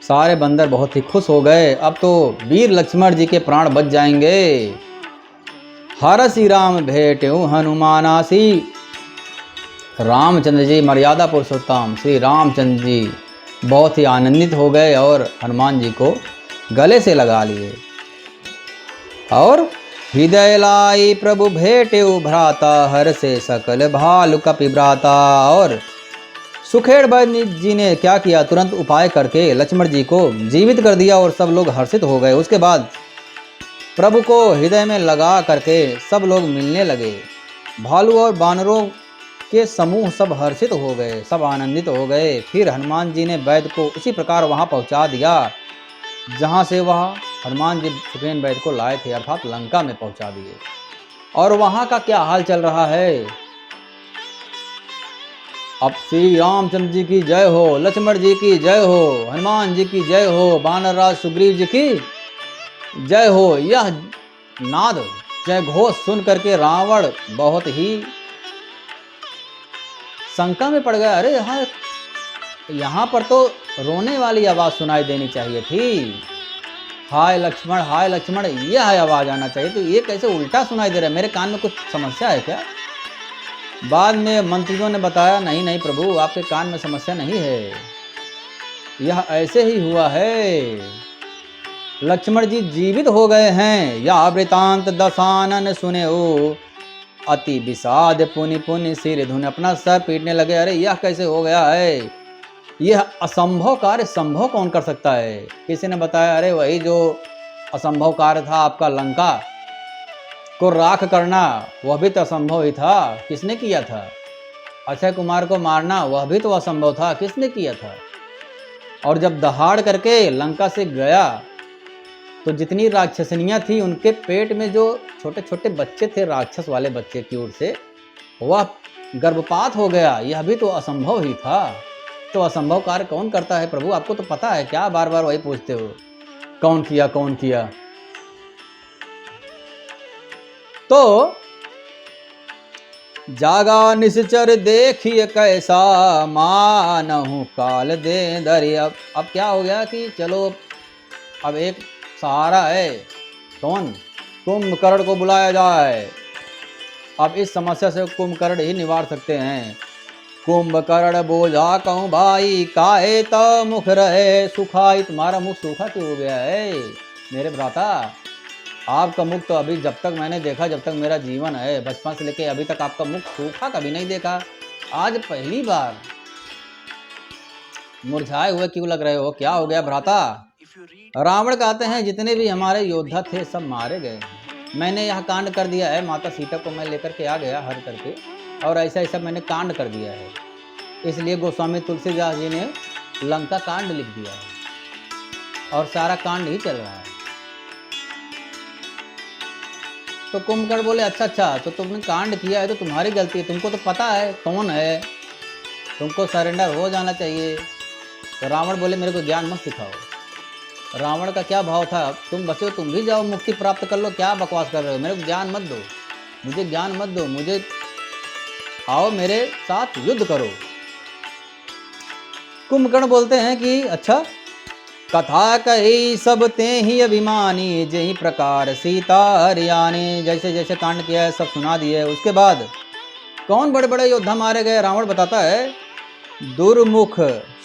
सारे बंदर बहुत ही खुश हो गए। अब तो वीर लक्ष्मण जी के प्राण बच जाएंगे। हरसि राम भेटेऊ हनुमानासी। रामचंद्र जी मर्यादा पुरुषोत्तम श्री रामचंद्र जी बहुत ही आनंदित हो गए और हनुमान जी को गले से लगा लिए। और हृदय लाई प्रभु भेटेऊ भ्राता, हर से सकल भालु कपि भ्राता। और सुखेड़ वैद्य जी ने क्या किया, तुरंत उपाय करके लक्ष्मण जी को जीवित कर दिया और सब लोग हर्षित हो गए। उसके बाद प्रभु को हृदय में लगा करके सब लोग मिलने लगे। भालू और बानरों के समूह सब हर्षित हो गए, सब आनंदित हो गए। फिर हनुमान जी ने वैद्य को उसी प्रकार वहाँ पहुँचा दिया जहाँ से वह हनुमान जी सुखेन वैद्य को लाए थे, अर्थात लंका में पहुँचा दिए। और वहाँ का क्या हाल चल रहा है। अब श्री रामचंद्र जी की जय हो, लक्ष्मण जी की जय हो, हनुमान जी की जय हो, वानरराज सुग्रीव जी की जय हो। यह नाद जय घोष सुन करके रावण बहुत ही शंका में पड़ गया। अरे यहाँ पर तो रोने वाली आवाज सुनाई देनी चाहिए थी, हाय लक्ष्मण यह आवाज आना चाहिए। तो ये कैसे उल्टा सुनाई दे रहा है, मेरे कान में कुछ समस्या है क्या। बाद में मंत्रियों ने बताया नहीं प्रभु, आपके कान में समस्या नहीं है, यह ऐसे ही हुआ है, लक्ष्मण जी जीवित हो गए हैं। या वृतांत दशानन सुने ओ, अति विषाद पुनि पुनि सिर धुन। अपना सर पीटने लगे, अरे यह कैसे हो गया है, यह असंभव कार्य संभव कौन कर सकता है। किसी ने बताया अरे वही जो असंभव कार्य था आपका लंका को राख करना, वह भी तो असंभव ही था, किसने किया था। अक्षय कुमार को मारना, वह भी तो असंभव था, किसने किया था। और जब दहाड़ करके लंका से गया तो जितनी राक्षसनियाँ थी उनके पेट में जो छोटे छोटे बच्चे थे, राक्षस वाले बच्चे की ओर से, वह गर्भपात हो गया, यह भी तो असंभव ही था। तो असंभव कार्य कौन करता है प्रभु, आपको तो पता है, क्या बार बार वही पूछते हो, कौन किया कौन किया। तो जागा निश्चर देखिए कैसा, मानहु काल दे धरि। अब क्या हो गया कि चलो अब एक सहारा है, कौन, कुंभकर्ण को बुलाया जाए। अब इस समस्या से कुंभकर्ण ही निवार सकते हैं। कुंभकर्ण बोझा कहूँ भाई, काहे तो मुख रहे सुखाई। तुम्हारा मुख सूखा क्यों हो गया है मेरे भ्राता, आपका मुख तो अभी जब तक मैंने देखा, जब तक मेरा जीवन है, बचपन से लेके अभी तक आपका मुख सूखा कभी नहीं देखा, आज पहली बार मुरझाए हुए क्यों लग रहे हो, क्या हो गया भ्राता। रावण कहते हैं जितने भी हमारे योद्धा थे सब मारे गए, मैंने यह कांड कर दिया है, माता सीता को मैं लेकर के आ गया हर करके, और ऐसा ऐसा मैंने कांड कर दिया है। इसलिए गोस्वामी तुलसीदास जी ने लंका कांड लिख दिया है और सारा कांड ही चल रहा है। तो कुंभकर्ण बोले अच्छा, तो तुमने कांड किया है तो तुम्हारी गलती है, तुमको तो पता है कौन है, तुमको सरेंडर हो जाना चाहिए। तो रावण बोले मेरे को ज्ञान मत सिखाओ। रावण का क्या भाव था, तुम बचे तुम भी जाओ मुक्ति प्राप्त कर लो, क्या बकवास कर रहे हो, मेरे को ज्ञान मत दो, मुझे ज्ञान मत दो, मुझे आओ मेरे साथ युद्ध करो। कुंभकर्ण बोलते हैं कि अच्छा, कथा कही सब ते ही अभिमानी, जही प्रकार सीता हरियाणी। जैसे जैसे कांड किया है सब सुना दिए। उसके बाद कौन बड़े बड़े योद्धा मारे गए, रावण बताता है, दुर्मुख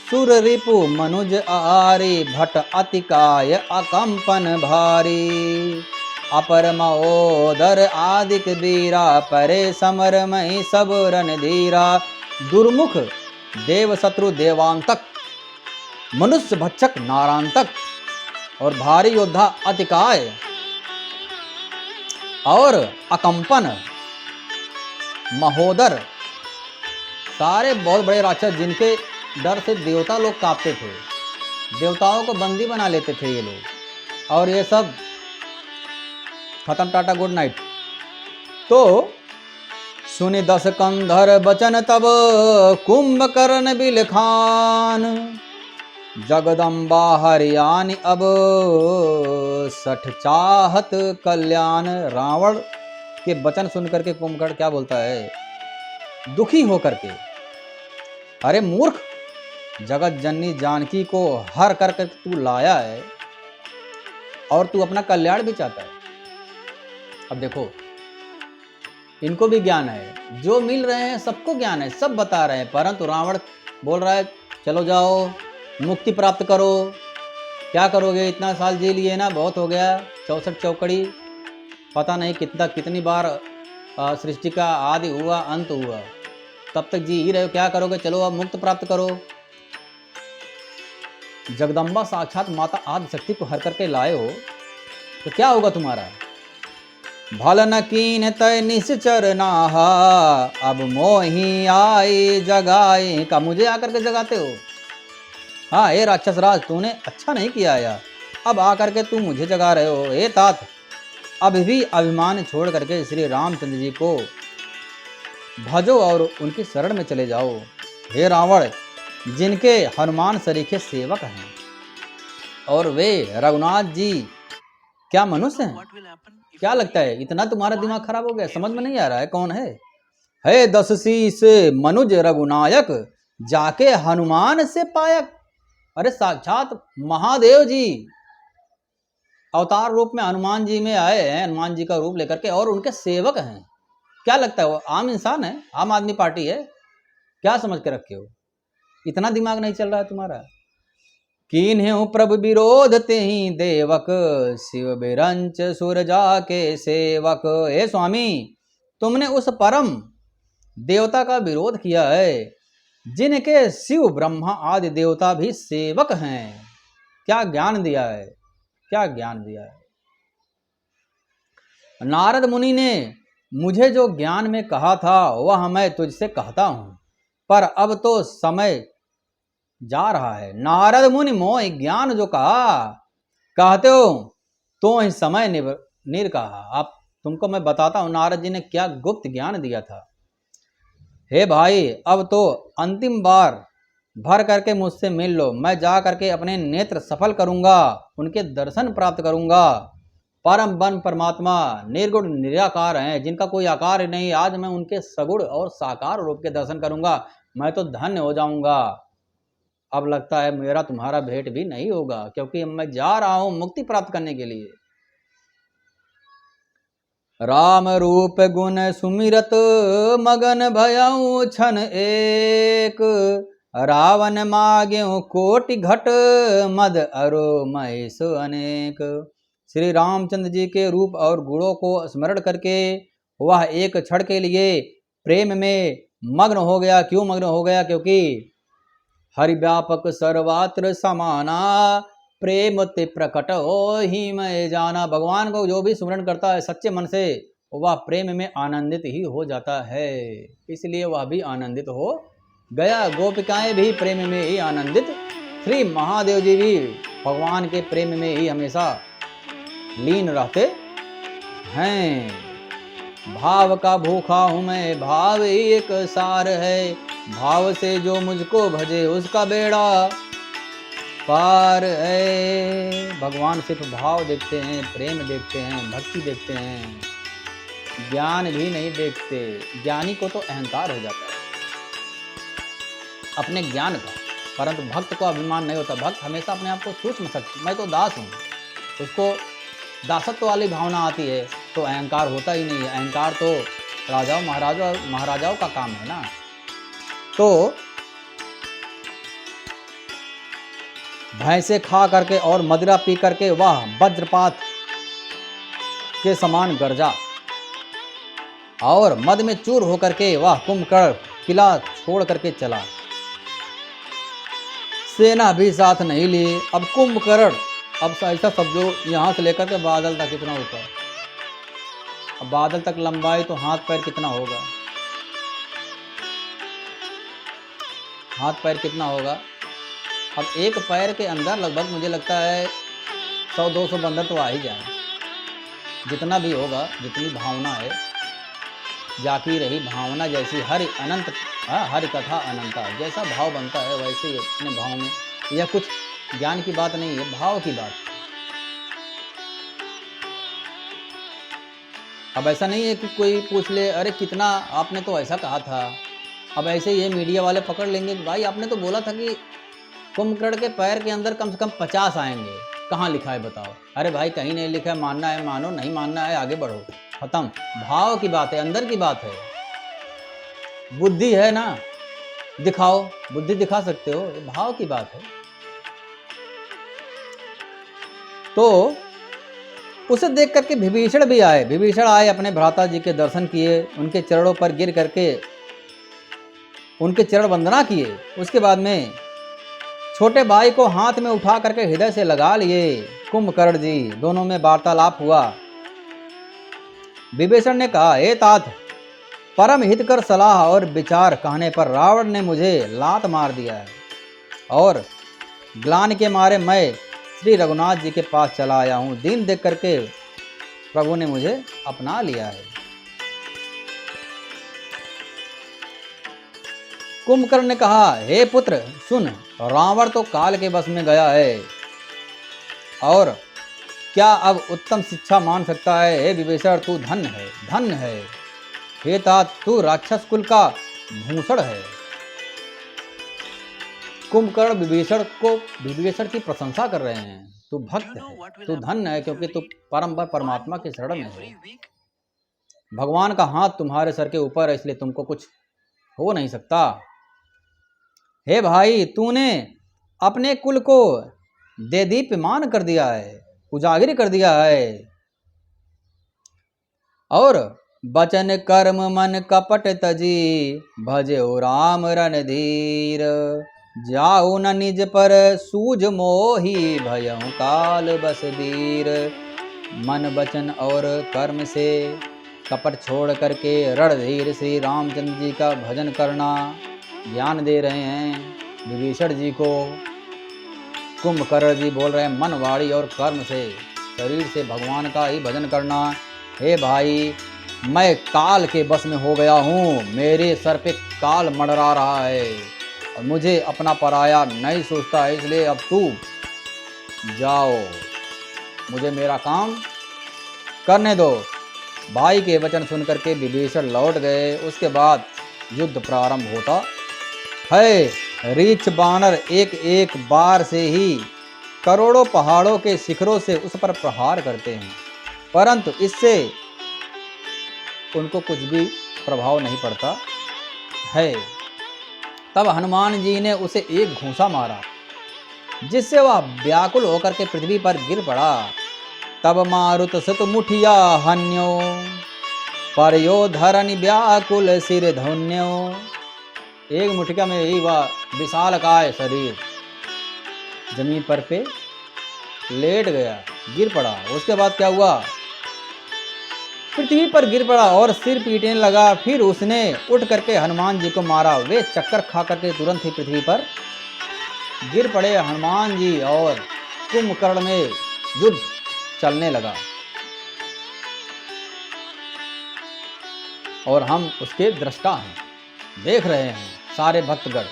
सुर रिपु मनुज आरी, भट अतिकाय अकंपन भारी, अपर महोदर आदिक वीरा, परे समर मही सब रणधीरा। दुर्मुख देव शत्रु देवांतक, मनुष्य भक्षक नारांतक, और भारी योद्धा अतिकाय और अकंपन महोदर, सारे बहुत बड़े राक्षस जिनके डर से देवता लोग कांपते थे, देवताओं को बंदी बना लेते थे ये लोग, और ये सब खत्म, टाटा गुड नाइट। तो सुनि दस कंधर बचन तब, कुंभकर्ण बिलखान, जगदम्बा हरियाणी अब, सठ चाहत कल्याण। रावण के वचन सुन करके कुंभकर्ण क्या बोलता है, दुखी होकर के, अरे मूर्ख, जगत जननी जानकी को हर कर कर तू लाया है और तू अपना कल्याण भी चाहता है। अब देखो, इनको भी ज्ञान है, जो मिल रहे हैं सबको ज्ञान है, सब बता रहे हैं, परंतु रावण बोल रहा है चलो जाओ मुक्ति प्राप्त करो। क्या करोगे, इतना साल जी लिए ना, बहुत हो गया, 64 चौकड़ी, पता नहीं कितनी बार सृष्टि का आदि हुआ अंत हुआ, तब तक जी ही रहे हो, क्या करोगे, चलो अब मुक्त प्राप्त करो। जगदम्बा साक्षात माता आदि शक्ति को हर करके लाए हो तो क्या होगा तुम्हारा। भल न कीन तय निश्चर नाहा, अब मोही आए जगाए, का मुझे आकर के जगाते हो। हाँ हे राक्षस राज, तूने अच्छा नहीं किया यार, अब आकर के तू मुझे जगा रहे हो। हे तात, अब भी अभिमान छोड़ करके श्री रामचंद्र जी को भजो और उनकी शरण में चले जाओ। हे रावण, जिनके हनुमान सरीखे सेवक हैं और वे रघुनाथ जी क्या मनुष्य हैं। क्या लगता है इतना तुम्हारा दिमाग खराब हो गया, समझ में नहीं आ रहा है कौन है। हे 10 शीस मनुज रघुनायक, जाके हनुमान से पायक। अरे साक्षात महादेव जी अवतार रूप में हनुमान जी में आए हैं, हनुमान जी का रूप लेकर के, और उनके सेवक हैं। क्या लगता है वो आम इंसान है, आम आदमी पार्टी है, क्या समझ के रखे हो। इतना दिमाग नहीं चल रहा है तुम्हारा। कीन्हु प्रभु विरोध तेहि देवक, शिव बिरंच सुर जाके सेवक। हे स्वामी, तुमने उस परम देवता का विरोध किया है जिनके शिव ब्रह्मा आदि देवता भी सेवक हैं। क्या ज्ञान दिया है, क्या ज्ञान दिया है। नारद मुनि ने मुझे जो ज्ञान में कहा था वह मैं तुझसे कहता हूं, पर अब तो समय जा रहा है। नारद मुनि मोह ज्ञान जो कहा कहते हो तो ही समय निर कहा। आप तुमको मैं बताता हूं नारद जी ने क्या गुप्त ज्ञान दिया था। हे भाई, अब तो अंतिम बार भर करके मुझसे मिल लो, मैं जा करके अपने नेत्र सफल करूंगा, उनके दर्शन प्राप्त करूंगा। परम बन परमात्मा निर्गुण निराकार हैं, जिनका कोई आकार नहीं, आज मैं उनके सगुण और साकार रूप के दर्शन करूंगा, मैं तो धन्य हो जाऊंगा। अब लगता है मेरा तुम्हारा भेंट भी नहीं होगा, क्योंकि मैं जा रहा हूं मुक्ति प्राप्त करने के लिए। राम रूप गुण सुमिरत मगन भयऊ छन एक, रावण माग्यो कोटि घट मद अरो महेश अनेक। श्री रामचंद्र जी के रूप और गुणों को स्मरण करके वह एक क्षण के लिए प्रेम में मग्न हो गया। क्यों मग्न हो गया, क्योंकि हरि व्यापक सर्वत्र समाना, प्रेम ते प्रकट हो ही मैं जाना। भगवान को जो भी स्मरण करता है सच्चे मन से वह प्रेम में आनंदित ही हो जाता है, इसलिए वह भी आनंदित हो गया। गोपिकाएं भी प्रेम में ही आनंदित, श्री महादेव जी भी भगवान के प्रेम में ही हमेशा लीन रहते हैं। भाव का भूखा हूं मैं, भाव एक सार है, भाव से जो मुझको भजे उसका बेड़ा पार है। भगवान सिर्फ भाव देखते हैं, प्रेम देखते हैं, भक्ति देखते हैं, ज्ञान भी नहीं देखते। ज्ञानी को तो अहंकार हो जाता है अपने ज्ञान का, परंतु भक्त को अभिमान नहीं होता। भक्त हमेशा अपने आप को सूक्ष्म शक्ति, मैं तो दास हूँ, उसको दासत्व वाली भावना आती है तो अहंकार होता ही नहीं है। अहंकार तो राजाओं महाराजाओं का काम है ना। तो भैंसे खा करके और मदिरा पी करके वह वज्रपात के समान गरजा और मद में चूर होकर के वह कुंभकर्ण किला छोड़ करके चला। सेना भी साथ नहीं ली। अब कुंभकर्ण, अब ऐसा समझो यहाँ से लेकर के बादल तक कितना ऊपर, अब बादल तक लंबाई तो हाथ पैर कितना होगा, हाथ पैर कितना होगा। अब एक पैर के अंदर लगभग मुझे लगता है 100-200 बंदर तो आ ही जाए, जितना भी होगा, जितनी भावना है। जाकी रही भावना जैसी हरि अनंत, हरि कथा अनंता, जैसा भाव बनता है वैसे ही अपने भाव में। यह कुछ ज्ञान की बात नहीं है, भाव की बात। अब ऐसा नहीं है कि कोई पूछ ले अरे कितना, आपने तो ऐसा कहा था। अब ऐसे ये मीडिया वाले पकड़ लेंगे, भाई आपने तो बोला था कि कुंभकर्ण के पैर के अंदर कम से कम 50 आएंगे। कहाँ लिखा है बताओ? अरे भाई कहीं नहीं लिखा है, मानना है मानो, नहीं मानना है आगे बढ़ो, खत्म। भाव की बात है, अंदर की बात है। बुद्धि है ना, दिखाओ, बुद्धि दिखा सकते हो, भाव की बात है। तो उसे देख करके विभीषण भी आए। विभीषण आए, अपने भ्राता जी के दर्शन किए, उनके चरणों पर गिर करके उनके चरण वंदना किए। उसके बाद में छोटे भाई को हाथ में उठा करके हृदय से लगा लिए। कुंभकर्ण जी दोनों में वार्तालाप हुआ। विभीषण ने कहा, हे तात, परम हितकर सलाह और विचार कहने पर रावण ने मुझे लात मार दिया है और ग्लानि के मारे मैं श्री रघुनाथ जी के पास चला आया हूँ। दीन देख करके प्रभु ने मुझे अपना लिया है। कुंभकर्ण ने कहा, हे पुत्र सुन, रावण तो काल के बस में गया है और क्या अब उत्तम शिक्षा मान सकता है? हे विभीषण, तू धन्य है, धन्य है। हे तात, तू राक्षस कुल का भूषण है। कुंभकर्ण विभीषण की प्रशंसा कर रहे हैं। तू भक्त है, तू धन्य है, क्योंकि तू परमात्मा के शरण में है। भगवान का हाथ तुम्हारे सर के ऊपर है, इसलिए तुमको कुछ हो नहीं सकता। हे भाई, तूने अपने कुल को देदीप्यमान कर दिया है, उजागर कर दिया है। और बचन कर्म मन कपट तजी, भजो राम रणधीर। जाऊ न निज पर सूझ मोही, भयउ काल बस वीर। मन वचन और कर्म से कपट छोड़ करके रणधीर श्री रामचंद्र जी का भजन करना ज्ञान दे रहे हैं विभीषण जी को। कुंभकर्ण जी बोल रहे हैं मन, वाणी और कर्म से, शरीर से भगवान का ही भजन करना। हे भाई, मैं काल के बस में हो गया हूँ, मेरे सर पे काल मंडरा रहा है और मुझे अपना पराया नहीं सोचता है, इसलिए अब तू जाओ, मुझे मेरा काम करने दो। भाई के वचन सुन करके विभीषण लौट गए। उसके बाद युद्ध प्रारंभ होता है। रीछ बानर एक एक बार से ही करोड़ों पहाड़ों के शिखरों से उस पर प्रहार करते हैं, परंतु इससे उनको कुछ भी प्रभाव नहीं पड़ता है। तब हनुमान जी ने उसे एक घूंसा मारा, जिससे वह व्याकुल होकर के पृथ्वी पर गिर पड़ा। तब मारुत सुत मुठिया हन्यो, परयो धरनि व्याकुल सिर धन्यो। एक मुठिया में ही वह विशालकाय शरीर जमीन पर पे लेट गया, गिर पड़ा। उसके बाद क्या हुआ? पृथ्वी पर गिर पड़ा और सिर पीटने लगा। फिर उसने उठ करके हनुमान जी को मारा। वे चक्कर खा करके तुरंत ही पृथ्वी पर गिर पड़े हनुमान जी, और कुंभकर्ण में युद्ध चलने लगा और हम उसके दृष्टा हैं, देख रहे हैं सारे भक्तगण।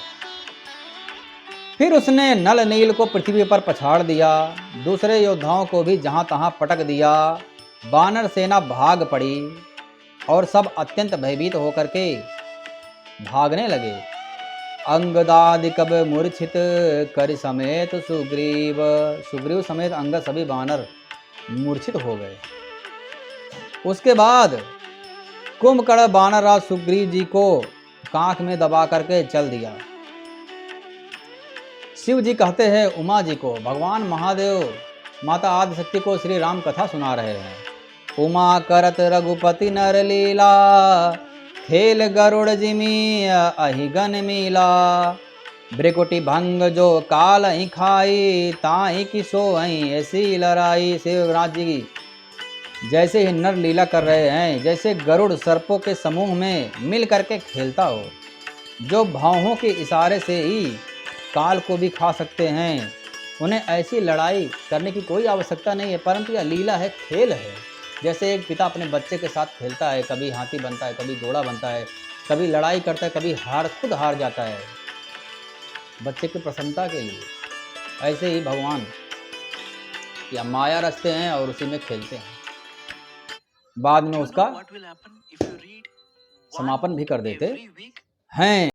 फिर उसने नल नील को पृथ्वी पर पछाड़ दिया, दूसरे योद्धाओं को भी जहां तहां पटक दिया। वानर सेना भाग पड़ी और सब अत्यंत भयभीत होकर के भागने लगे। अंगदादि कब मूर्छित कर समेत सुग्रीव। सुग्रीव समेत अंगद सभी वानर मूर्छित हो गए। उसके बाद कुंभकर्ण वानरराज सुग्रीव जी को कांख में दबा करके चल दिया। शिव जी कहते हैं उमा जी को, भगवान महादेव माता आदिशक्ति को श्री राम कथा सुना रहे हैं। उमा करत रघुपति नर लीला, खेल गरुड़ जिमी अहिगन मीला। भ्रिकुटी भंग जो काल ही खाई, ताही की सो ऐसी लड़ाई। शिवराज जी जैसे ही नर लीला कर रहे हैं, जैसे गरुड़ सर्पों के समूह में मिल करके खेलता हो, जो भावों के इशारे से ही काल को भी खा सकते हैं। उन्हें ऐसी लड़ाई करने की कोई आवश्यकता नहीं है, परंतु यह लीला है, खेल है। जैसे एक पिता अपने बच्चे के साथ खेलता है, कभी हाथी बनता है, कभी घोड़ा बनता है, कभी लड़ाई करता है, कभी खुद हार जाता है बच्चे की प्रसन्नता के लिए। ऐसे ही भगवान या माया रचते हैं और उसी में खेलते हैं, बाद में उसका समापन भी कर देते हैं।